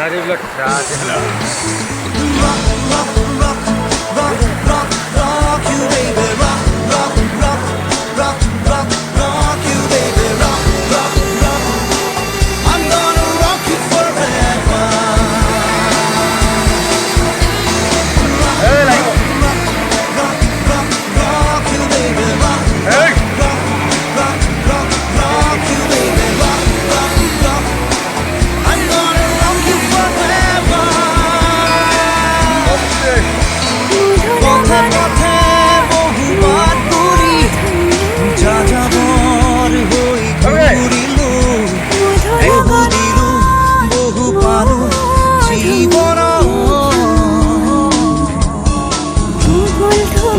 arrive là tragic là. Rock, rock, rock, rock, rock, rock you, baby. Rock, rock, rock, rock, rock, rock you, baby. Rock, rock, rock. I'm gonna rock you forever. Rock, Hey, like, rock, rock, rock, rock you, baby. Rock, hey, rock, rock, rock, rock you, baby. Rock, rock, rock. I'm gonna rock you forever. okay. পথে পথে বহুবার ঘুরি যাযাবর হই ঘুরিলো বহু দিলো বহু পালো জীবন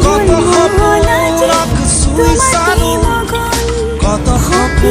কত হব রাখ সুই সানো কত হব